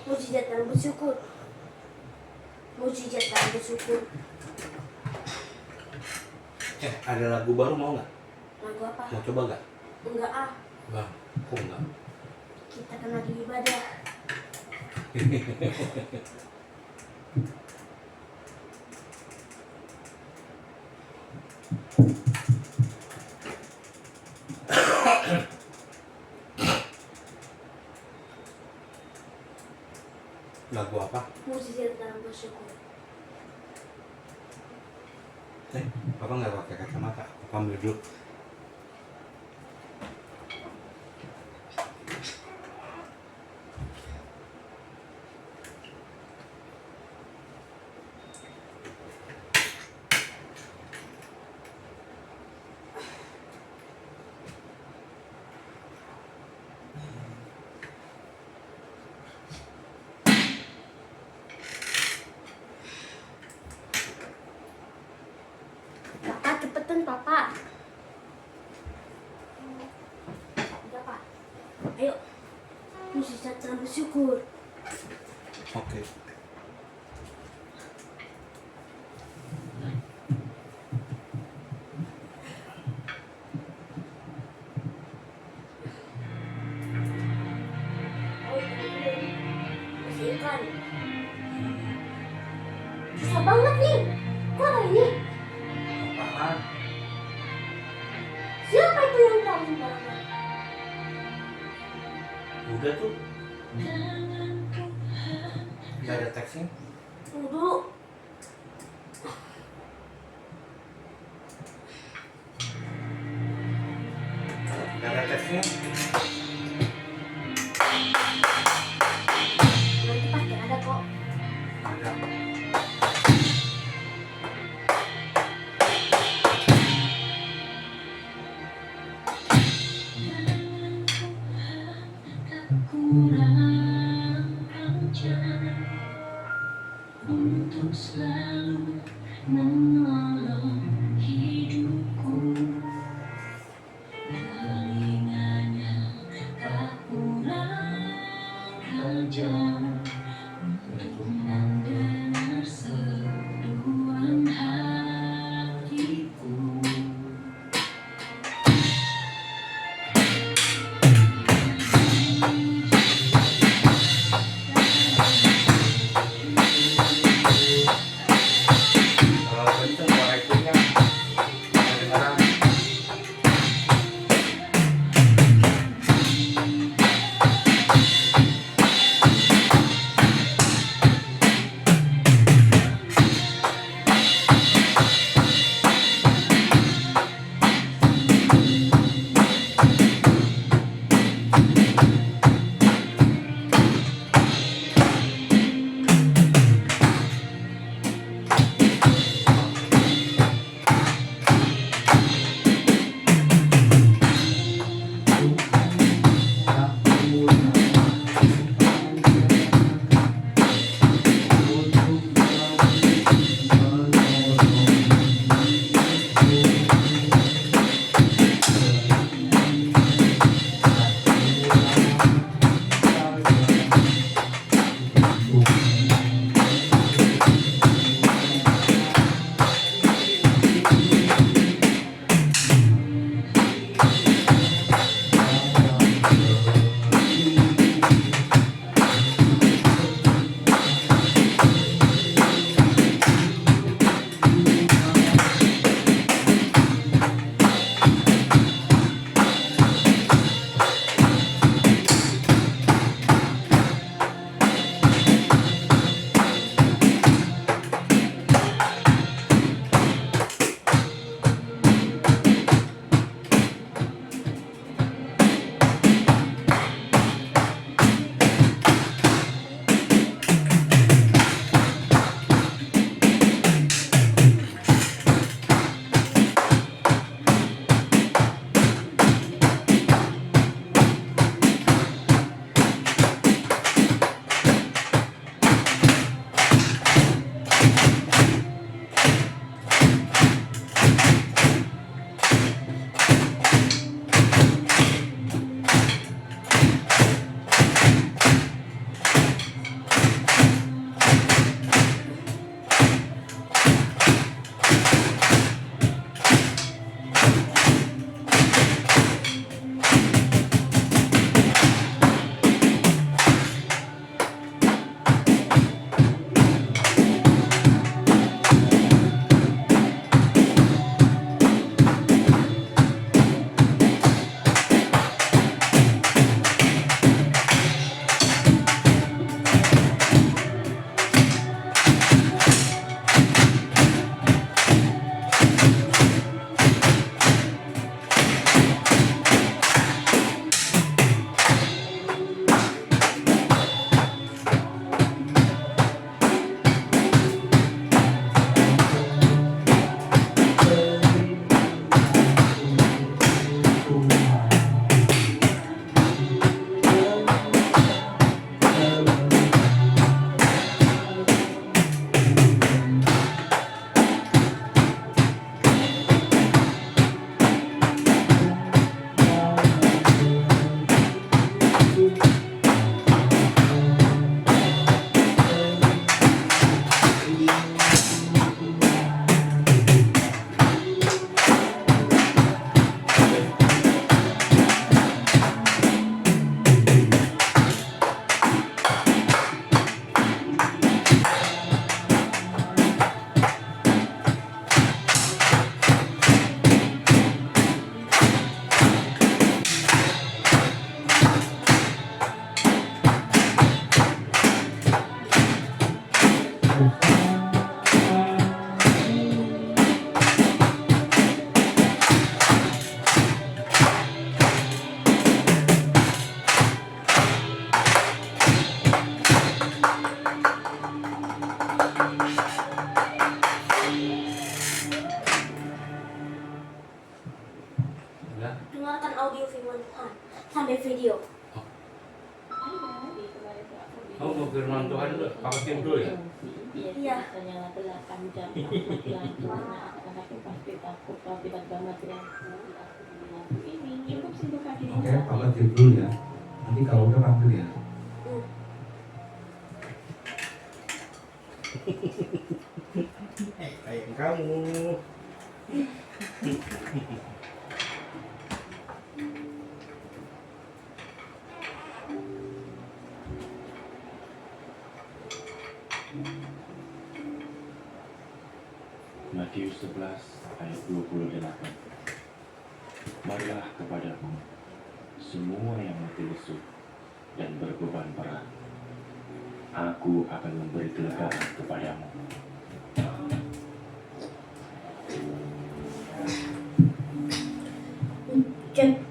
Mujizat dan bersyukur. Mujizat dan bersyukur. Ada lagu baru mau nggak? Lagu apa? Mau coba nggak? Enggak ah. Bang, kok enggak? Kita kan lagi ibadah. Lagu apa? Mujizat dan bersyukur. Papa nggak pakai kacamata. Papa ambil dulu. Papa cepetan papa. Udah pak. Ayo. Mujizat dan bersyukur. Oke. Oh, masih ikan. Susah banget nih. Kok ada ini? Apaan? Siapa itu yang tahu sembarangan? Udah tuh. Nggak ada teksnya. Tunggu dulu. Nggak ada teksnya. Nanti pasti ada kok. Ada. Untuk selalu menolong hidupku, telinganya tak kurang ajar untuk mendengar seruan hatiku. firman Tuhan sambil video. Oh, mau firman Tuhan dulu, pakai tim dulu ya? Iya. Nyala 8 jam aku pelan-pelan karena aku pasti takut kalau tiba-tiba mati lampu ini cukup sih buka diri. Oke, pakai tim dulu ya. Nanti kalau udah panggil ya. Kayak kamu. Matius 11 ayat 28. Marilah kepadaku semua yang letih lesu dan berbeban berat, aku akan memberi kelegaan kepadamu. Cek.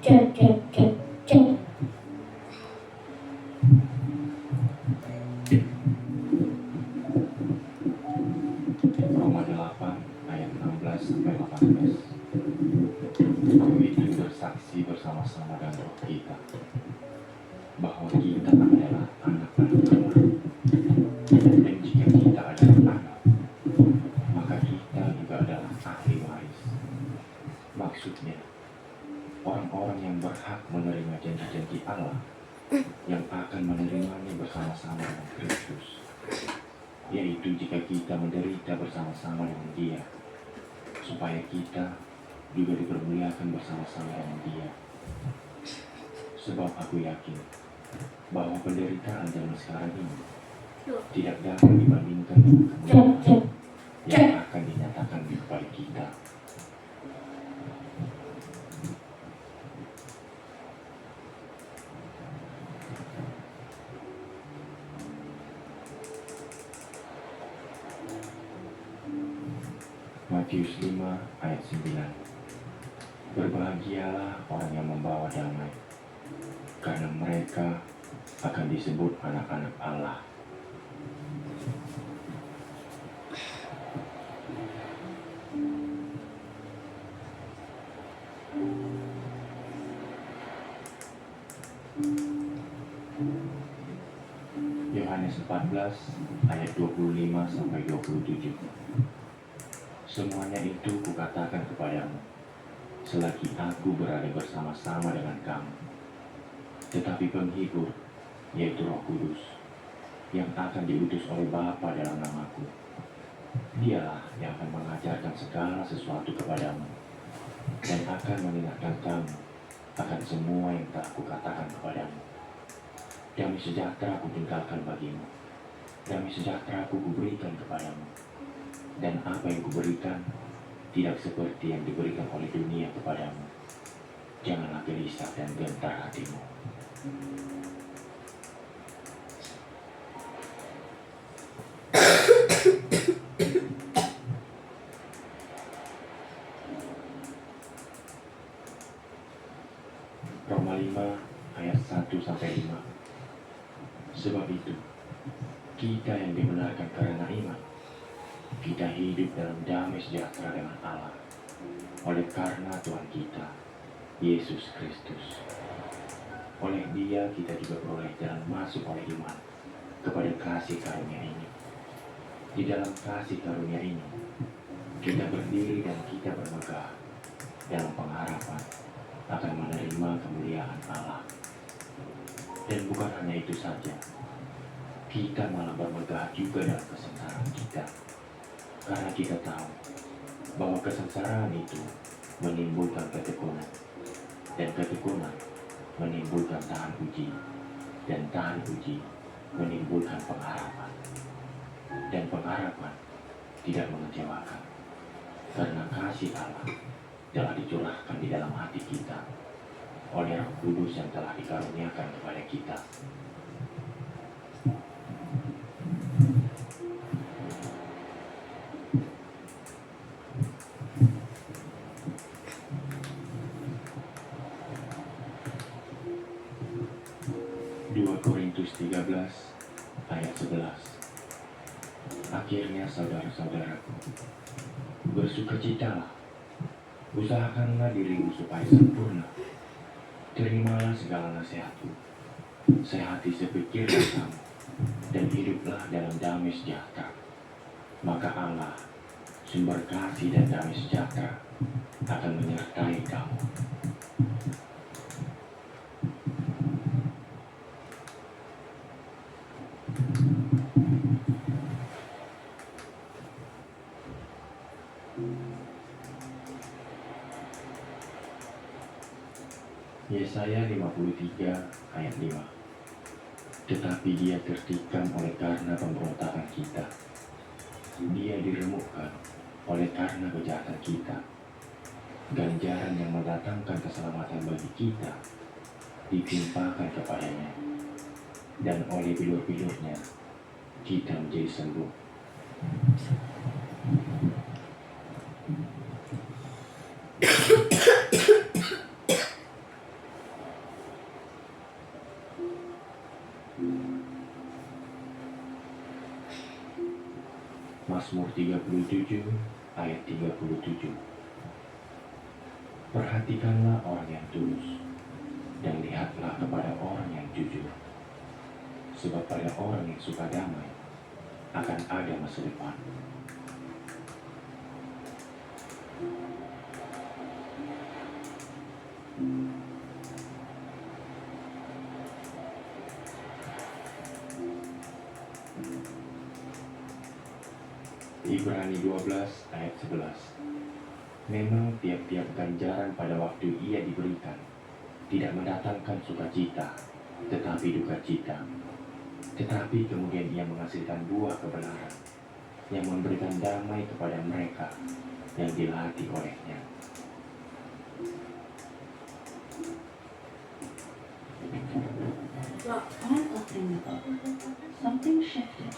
Roma 8 ayat 16 sampai 18. Aku itu bersaksi bersama-sama dengan roh kita bahwa kita adalah anak-anak Allah. Dan jika kita adalah anak, maka kita juga adalah ahli waris. Maksudnya, orang-orang yang berhak menerima janji-janji Allah yang akan menerimanya bersama-sama dengan Kristus, yaitu jika kita menderita bersama-sama dengan Dia, supaya kita juga dipermuliakan bersama-sama dengan Dia. Sebab aku yakin bahwa penderitaan zaman sekarang ini tidak dapat dibandingkan dengan kemuliaan yang akan dinyatakan kepada kita. Matius 5 ayat 9. Berbahagialah orang yang membawa damai, karena mereka akan disebut anak-anak Allah. Yohanes 14 ayat 25 sampai 27. Semuanya itu kukatakan kepadamu selagi aku berada bersama-sama dengan kamu. Tetapi penghibur, yaitu Roh Kudus, yang akan diutus oleh Bapa dalam namaku, Dialah yang akan mengajarkan segala sesuatu kepadamu dan akan mengingatkan kamu akan semua yang telah kukatakan kepadamu. Damai sejahtera kutinggalkan bagimu, damai sejahtera kuberikan kepadamu. Dan apa yang kuberikan tidak seperti yang diberikan oleh dunia kepadamu. Janganlah gelisah dan gentar hatimu. Roma 5 ayat 1 sampai 5. Sebab itu, kita yang dibenarkan karena iman, kita hidup dalam damai sejahtera dengan Allah oleh karena Tuhan kita, Yesus Kristus. Oleh Dia kita juga beroleh jalan masuk oleh iman kepada kasih karunia ini. Di dalam kasih karunia ini, kita berdiri dan kita bermegah dalam pengharapan akan menerima kemuliaan Allah. Dan bukan hanya itu saja, kita malah bermegah juga dalam kesengsaraan kita. Karena kita tahu bahwa kesengsaraan itu menimbulkan ketekunan, dan ketekunan menimbulkan tahan uji, dan tahan uji menimbulkan pengharapan. Dan pengharapan tidak mengecewakan, karena kasih Allah telah dicurahkan di dalam hati kita oleh Roh Kudus yang telah dikaruniakan kepada kita. Korintus 13 ayat 11. Akhirnya saudara-saudaraku, bersukacitalah, usahakanlah dirimu supaya sempurna, Terimalah segala nasihatku, sehati sepikirlah kamu, dan hiduplah dalam damai sejahtera. Maka Allah, sumber kasih dan damai sejahtera, akan menyertai kamu. Yesaya 53 ayat 5. Tetapi dia tertikam oleh karena pemberontakan kita. Dia diremukkan oleh karena kejahatan kita. Ganjaran yang mendatangkan keselamatan bagi kita ditimpakan kepadanya. Dan oleh bilur-bilurnya kita menjadi sembuh. Mazmur 37 ayat 37. Perhatikanlah orang yang tulus, dan lihatlah kepada orang yang jujur. Sebab pada orang yang suka damai akan ada masa depan. Ibrani 12 ayat 11. Memang tiap-tiap ganjaran pada waktu ia diberikan tidak mendatangkan sukacita, tetapi duka cita. Tetapi kemudian ia menghasilkan buah kebenaran yang memberikan damai kepada mereka yang dilatih olehnya. On opening the book, something shifted.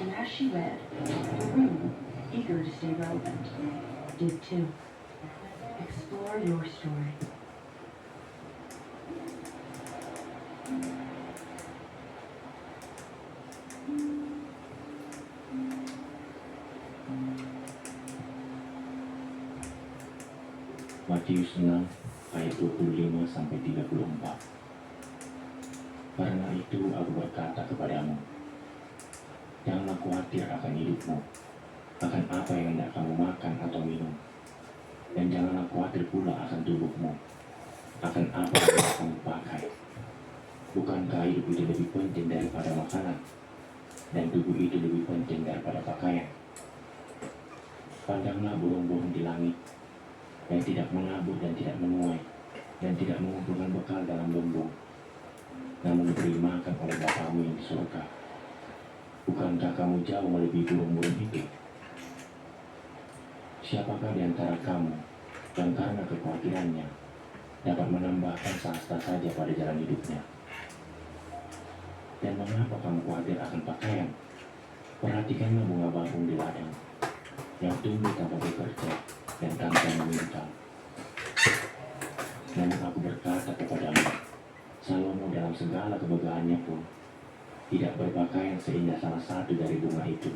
And as she read, the room, eager to stay relevant, did too. Explore your story. Matius 6 ayat 25 sampai 34. Karena itu aku berkata kepadamu, janganlah khawatir akan hidupmu, akan apa yang hendak kamu makan atau minum, dan janganlah khawatir pula akan tubuhmu, akan apa yang hendak kamu pakai. Bukankah hidup itu lebih penting daripada makanan, dan tubuh itu lebih penting daripada pakaian? Pandanglah burung-burung di langit, yang tidak menabur dan tidak menuai, dan tidak mengumpulkan bekal dalam lumbung, namun diberi makan oleh Bapamu yang di surga. Bukankah kamu jauh melebihi burung-burung itu? Siapakah di antara kamu yang karena kekhawatirannya dapat menambahkan sehasta saja pada jalan hidupnya? Dan mengapa kamu khawatir akan pakaian? Perhatikanlah bunga bakung di ladang, yang tumbuh tanpa bekerja dan tanpa meminta. Namun aku berkata kepadamu, Salomo dalam segala kemegahannya pun tidak berpakaian seindah salah satu dari bunga itu.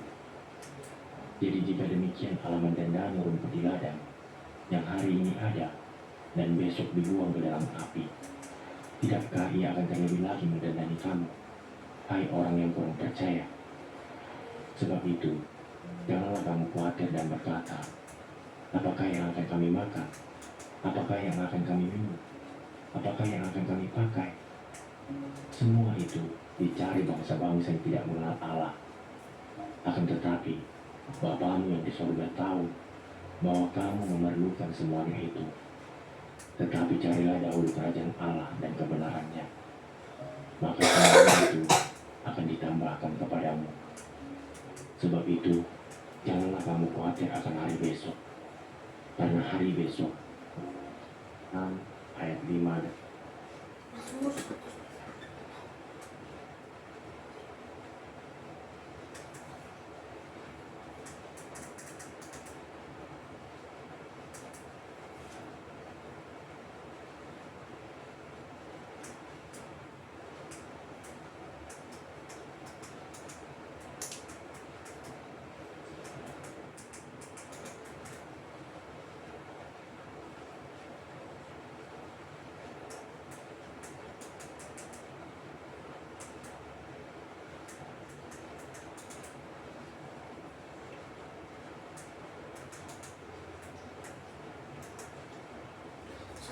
Jadi jika demikian Allah mendandani rumput di ladang yang hari ini ada dan besok dibuang ke dalam api, tidakkah ia akan terlebih lagi mendandani kamu, hai orang yang kurang percaya? Sebab itu, janganlah kamu khawatir dan berkata, apakah yang akan kami makan? Apakah yang akan kami minum? Apakah yang akan kami pakai? Semua itu dicari bangsa-bangsa yang tidak mengenal Allah. Akan tetapi, Bapamu yang di surga tahu bahwa kamu memerlukan semuanya itu. Tetapi carilah dahulu kerajaan Allah dan kebenarannya, maka semua itu akan ditambahkan kepadamu. Sebab itu, janganlah kamu khawatir akan hari besok, karena hari besok 6 ayat 5.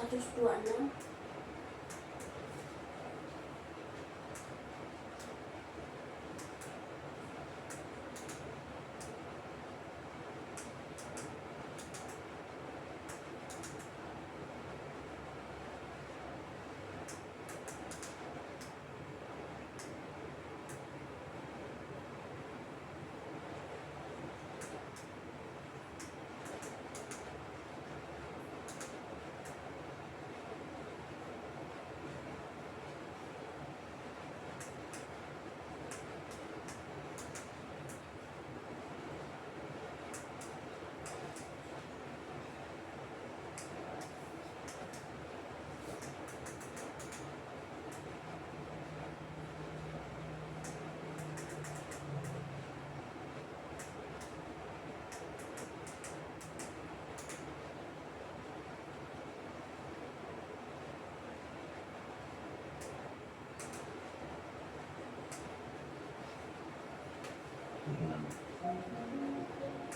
126.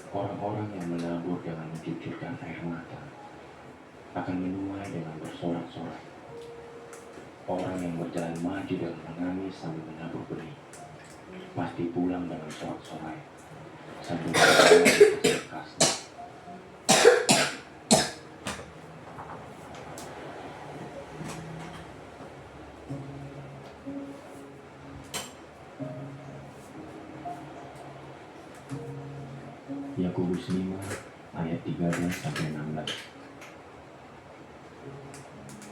Orang-orang yang menabur dengan mencucurkan air mata akan menuai dengan bersorak-sorai. Orang yang berjalan maju dan menangis sambil menabur benih pasti pulang dengan sorak-sorai sambil berjalan di bekasnya. Yakobus 5 ayat 13-16.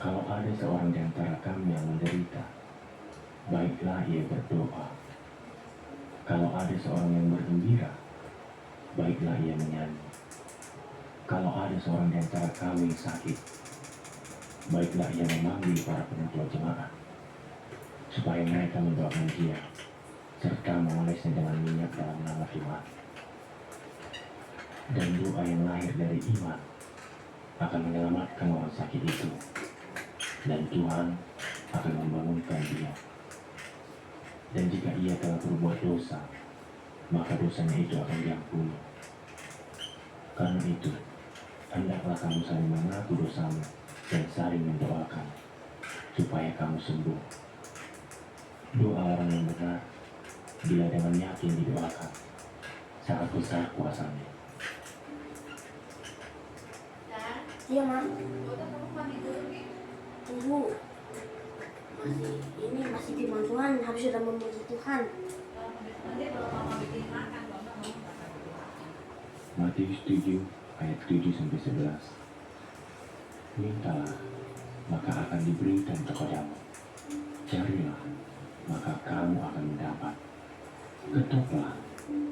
Kalau ada seorang di antara kami yang menderita, baiklah ia berdoa. Kalau ada seorang yang bergembira, baiklah ia menyanyi. Kalau ada seorang di antara kami yang sakit, baiklah ia memanggil para penatua jemaat, supaya mereka mendoakan dia, serta mengolesnya dengan minyak dalam nama Tuhan. Dan doa yang lahir dari iman akan menyelamatkan orang sakit itu, dan Tuhan akan membangunkan dia. Dan jika ia telah berbuat dosa, maka dosanya itu akan diampuni. Karena itu, hendaklah kamu saling mengaku dosamu dan saling mendoakan, supaya kamu sembuh. Doa orang yang benar, bila dengan yakin didoakan, sangat besar kuasanya. Iya, Mam. Tunggu. Masih firman Tuhan, habis sudah memuji Tuhan. Matius 7 ayat 7-11. Mintalah, maka akan diberikan kepadamu. Carilah, maka kamu akan mendapat. Ketoklah,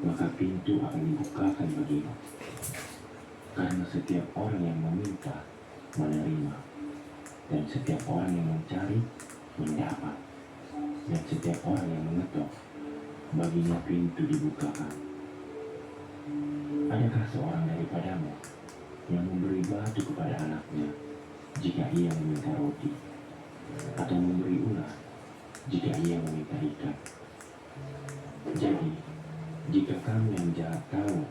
maka pintu akan dibukakan bagimu. Karena setiap orang yang meminta, menerima. Dan setiap orang yang mencari, mendapat. Dan setiap orang yang mengetok, baginya pintu dibukakan. Adakah seorang daripadamu yang memberi batu kepada anaknya jika ia meminta roti, atau memberi ular jika ia meminta ikan? Jadi, jika kamu yang jahat tahu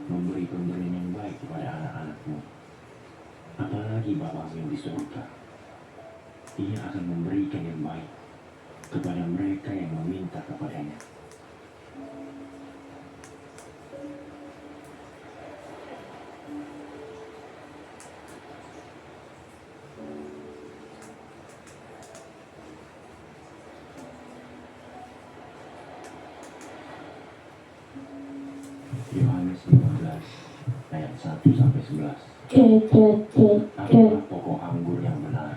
memberi pemberian yang baik kepada anak-anakmu, apalagi Bapamu yang di surga, ia akan memberikan yang baik kepada mereka yang meminta kepadanya. Yohanes 15 ayat 1-11. Akulah pokok anggur yang benar,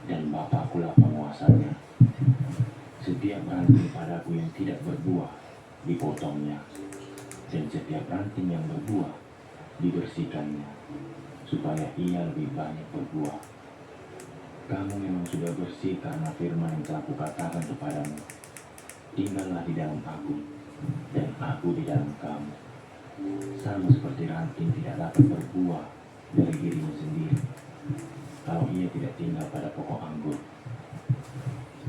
dan Bapa-Kulah penguasanya. Setiap ranting padaku yang tidak berbuah, dipotongnya, dan setiap ranting yang berbuah, dibersihkannya, supaya ia lebih banyak berbuah. Kamu memang sudah bersih karena firman yang telah kukatakan kepadamu. Tinggallah di dalam aku, dan aku di dalam kamu. Sama seperti ranting tidak dapat berbuah dari dirinya sendiri kalau ia tidak tinggal pada pokok anggur.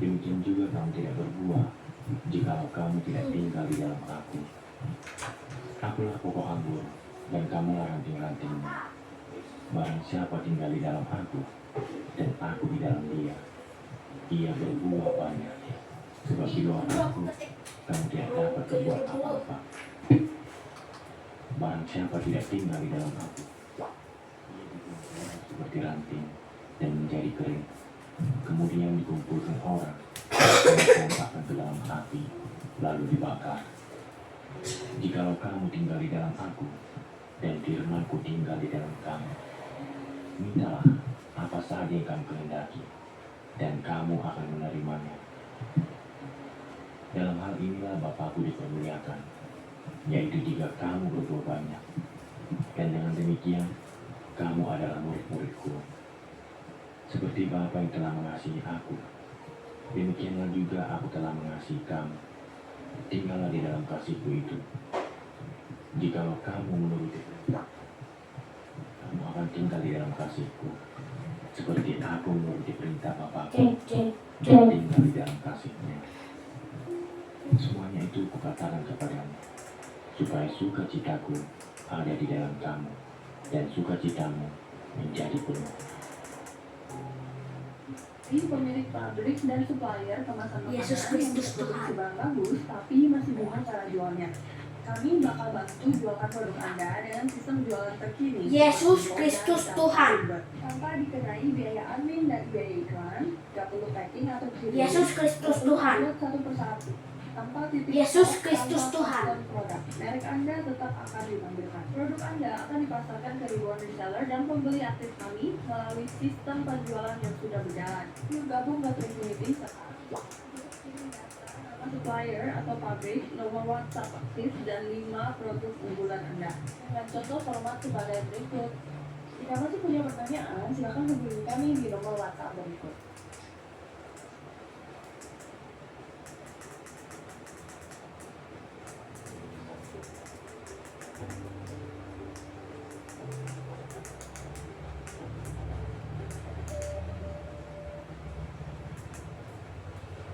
Demikian juga kamu tidak berbuah jikalau kamu tidak tinggal di dalam aku. Akulah pokok anggur, dan kamulah ranting-rantingnya. Barang siapa tinggal di dalam aku, dan aku di dalam dia. Ia berbuah banyak, sebab di luar aku, kamu tidak dapat berbuat apa-apa. Barang siapa tidak tinggal di dalam aku, ia dikumpulkan seperti ranting dan menjadi kering. Kemudian dikumpulkan orang, dan diletakkan ke dalam api, lalu dibakar. Jikalau kamu tinggal di dalam aku, dan firman-Ku tinggal di dalam kamu, mintalah apa saja yang kamu kehendaki, dan kamu akan menerimanya. Dalam hal inilah Bapa-Ku dipermuliakan, yaitu jika kamu berbuah banyak, dan dengan demikian kamu adalah murid-murid-Ku. Seperti Bapa yang telah mengasihi aku, demikianlah juga aku telah mengasihi kamu. Tinggallah di dalam kasih-Ku itu. Jikalau kamu menuruti perintah, kamu akan tinggal di dalam kasih-Ku, seperti aku menuruti perintah Bapa-Ku dan tinggal di dalam kasih-Nya. Semuanya itu kukatakan kepadamu, supaya sukacitaku ada di dalam kamu, dan sukacitamu menjadi penuh. Pemilik pabrik dan supplier kemasan makanan Yesus yang Kristus berproduksi Tuhan. barang bagus, tapi masih bingung cara jualnya. Kami bakal bantu jualkan produk Anda dengan sistem jualan terkini. Yesus Kristus Tuhan. Tanpa dikenai biaya admin dan biaya iklan, gak perlu packing atau shipping. Yesus Kristus Gak perlu Tuhan. buat satu persatu. Tanpa titik Yesus stop, Kristus tanpa Tuhan. custom produk, merek Anda tetap akan ditampilkan. Produk Anda akan dipasarkan ke ribuan reseller dan pembeli aktif kami melalui sistem penjualan yang sudah berjalan. Yuk gabung ke Trinity sekarang. Nama supplier atau pabrik, nomor WhatsApp aktif, dan 5 produk unggulan Anda. Dengan contoh format sebagai berikut. Jika masih punya pertanyaan, silakan hubungi kami di nomor WhatsApp berikut.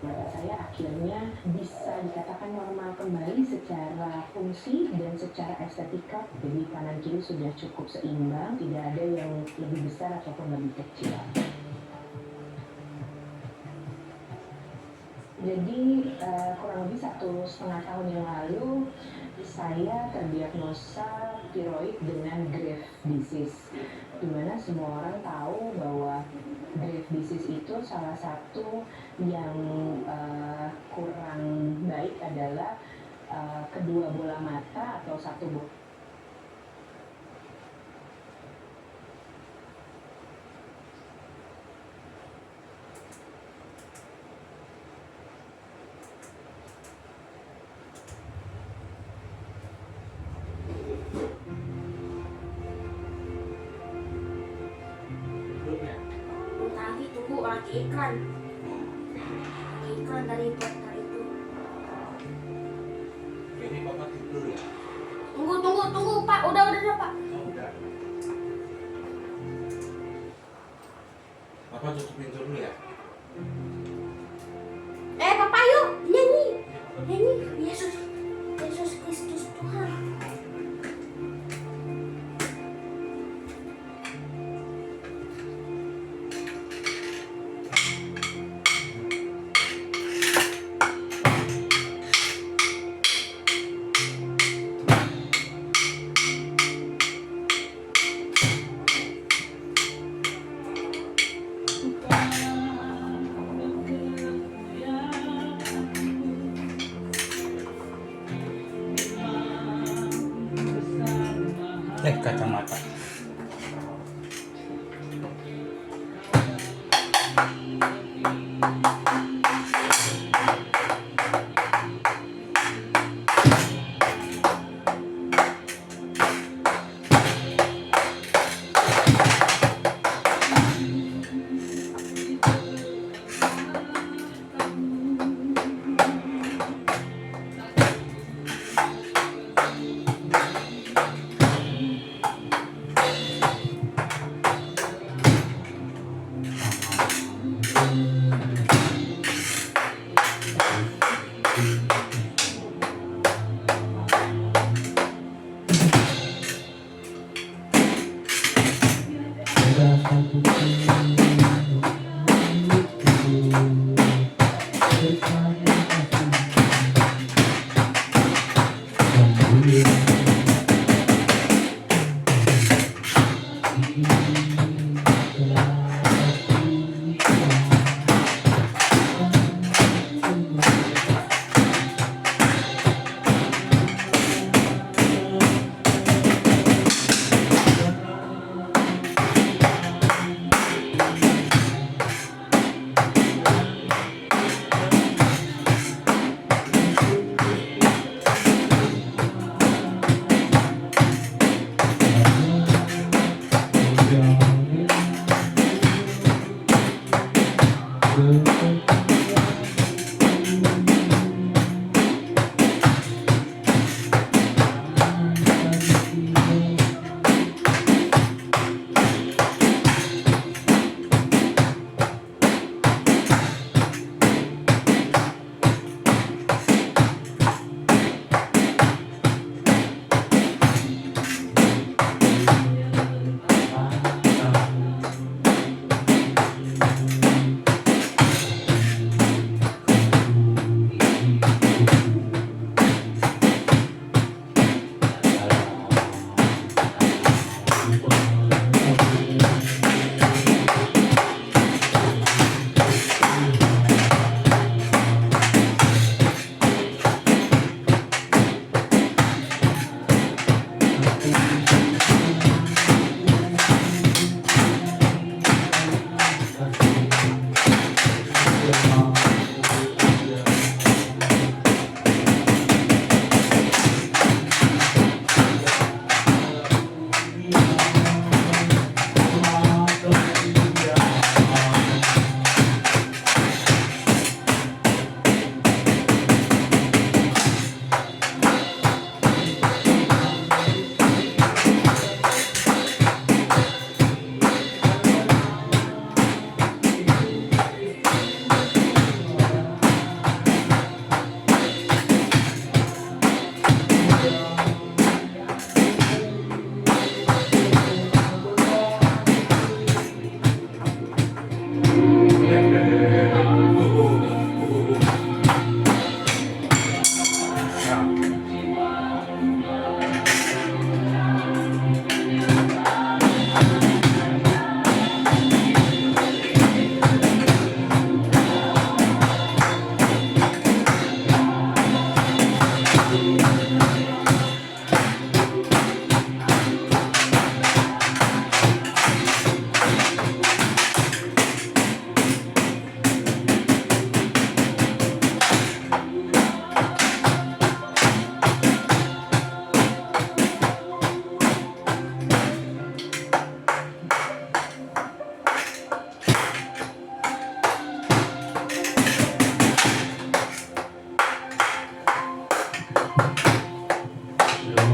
Mata saya akhirnya bisa dikatakan normal kembali secara fungsi dan secara estetika. Jadi kanan kiri sudah cukup seimbang, tidak ada yang lebih besar ataupun lebih kecil. Jadi kurang lebih 1,5 tahun yang lalu saya terdiagnosa tiroid dengan Graves disease, dimana semua orang tahu bahwa Graves disease itu salah satu yang kurang baik adalah kedua bola mata atau satu bola. Tadi tunggu lagi iklan. Lagi iklan dari dokter itu. Ini Bapak tidur ya? Tunggu Pak. Udah Pak. Oh, udah. Bapak tutup pintu dulu ya? Papa yuk nyanyi. Nyanyi Yesus Kristus Tuhan. Kacamata.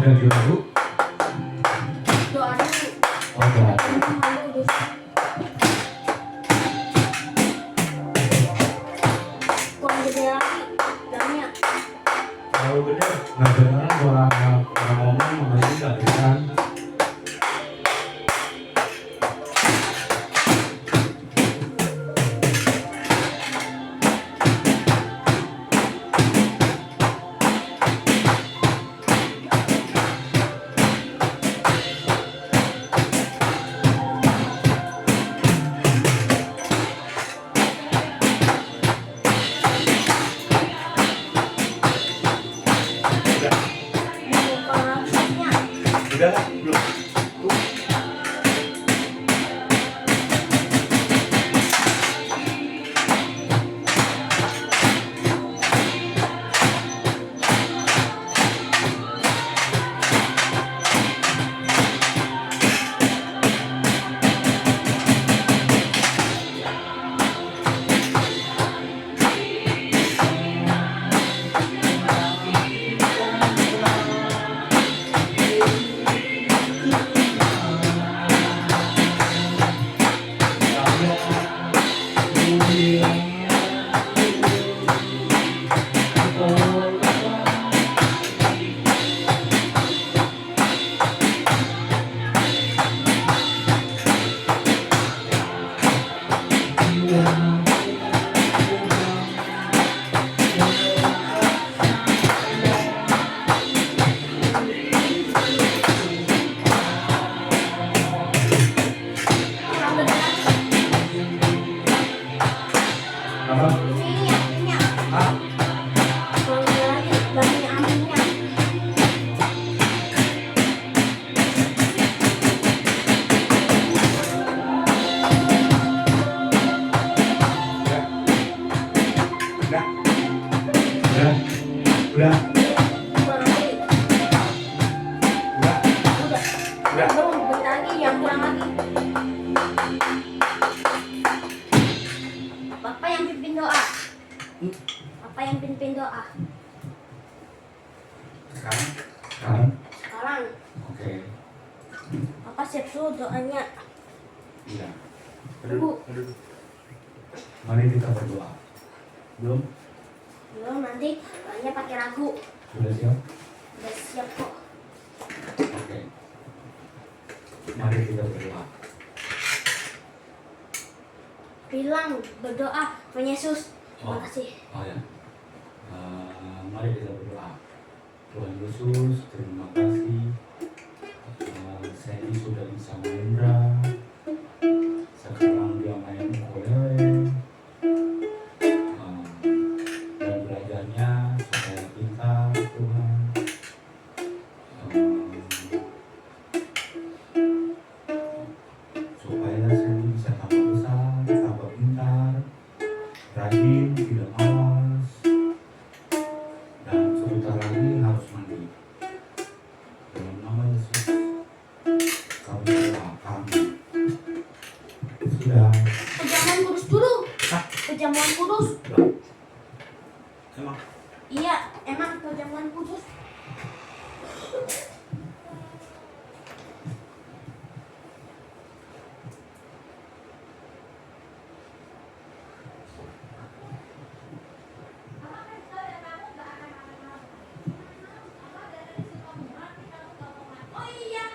Udah gimana Bu? Doa dulu. Oh, doa. Tuhan Kudus. Tuhan gede lagi. Damnya. Kalau gede, nggak beneran orang ngomong mengaji nggak beneran. Udah lah, belum. Apa? Ini ya. Ah, Tuhan gede lagi. Damnya aminnya. udah. Udah. Udah. Tuhan lagi. Udah. Udah. Udah. Belum. Bentar lagi. Yang kurang lagi. Apa? Papa yang pimpin doa. Papa yang pimpin doa. Sekarang. Sekarang Oke. Papa siap dulu doanya. Iya. Tunggu. Mari kita berdoa. Belum? Belum, nanti doanya pakai lagu. Sudah siap? Udah siap kok. Oke. Mari kita berdoa. Bilang berdoa, Tuhan Yesus. Terima Oh. kasih. Oh ya. Mari kita berdoa. Tuhan Yesus, terima kasih. Sandy sudah bisa main drum. Sekarang dia main ukulele. Dan belajarnya supaya pintar, Tuhan. Supaya Sandy bisa tambah besar, tambah pintar, rajin, tidak malas. Dan sebentar lagi harus mandi. Dalam nama Yesus, kami berdoa. Amin. Sudah. Perjamuan kudus dulu. Hah? Perjamuan kudus. Emang Iya, emang perjamuan kudus. Oh iya.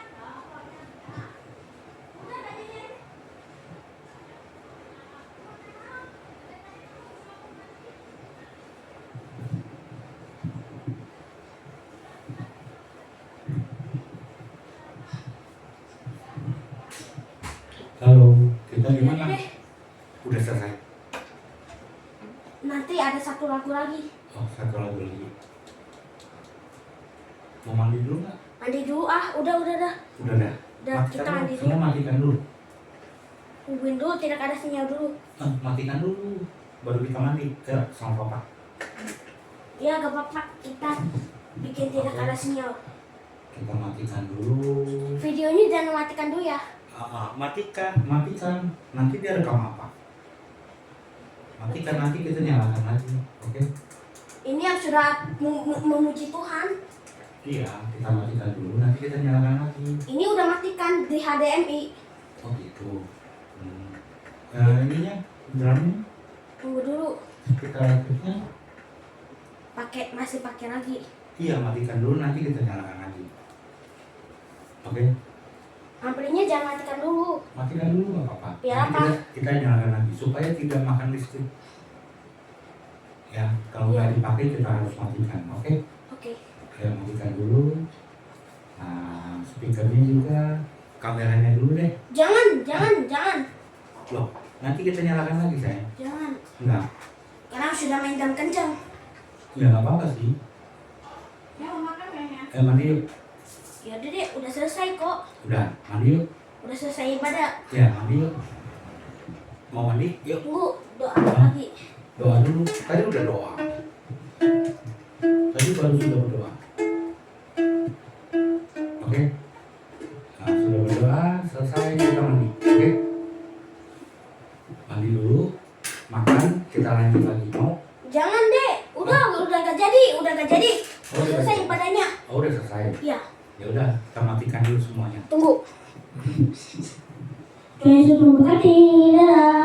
halo, kita di Udah mana? deh. Udah selesai. Nanti ada satu lagu lagi. Oh, satu lagu lagi. Mau mandi dulu nggak? Mandi dulu ah, udah dah. Udah dah. Udah, Matikan kita dulu. mandi dulu. Semua matikan dulu. Tungguin dulu, tidak ada sinyal dulu. Matikan dulu. Baru kita mandi. Ya, sama papa. Ya gak apa-apa, kita bikin tidak ada sinyal. Kita matikan dulu. Videonya jangan matikan dulu ya. Matikan. Nanti dia rekam apa? Matikan, nanti kita nyalakan lagi. Oke? Ini yang sudah memuji Tuhan. Iya, kita matikan dulu. Nanti kita nyalakan lagi. Ini udah matikan di HDMI. Oh gitu. Ininya, drumnya, Tunggu dulu, kita rakitnya. masih pakai lagi. Iya, matikan dulu. Nanti kita nyalakan lagi. Oke? Amplinya jangan matikan dulu. Matikan dulu nggak apa-apa. Biar Nanti apa? kita nyalakan lagi supaya tidak makan listrik. Ya, kalau Iya. nggak dipakai kita harus matikan. Oke? Oke. Ya, matikan dulu. Nah, speakernya juga, kameranya dulu deh. Jangan. Loh, nanti kita nyalakan lagi sayang. Jangan. Enggak. Karena sudah main drum kencang. Ya nggak apa-apa sih. Ya mau makan kayaknya. Mandi yuk. Ya udah deh, udah selesai kok. Udah, mandi yuk. Udah selesai ibadah. Ya, mandi yuk. Mau mandi? Yuk. Tunggu, doa lagi. Doa dulu. Tadi udah doa. Tadi baru sudah berdoa. Oke? Nah, sudah berdoa, selesai kita mandi. Oke? Mandi dulu, makan, kita lanjut lagi. Mau? Jangan deh, udah gak jadi. Udah Oh, udah selesai selesai. ibadahnya. Oh, udah selesai. Iya, Ya udah, kita matikan dulu semuanya. tunggu. Tuhan Yesus memberkati. Dadah.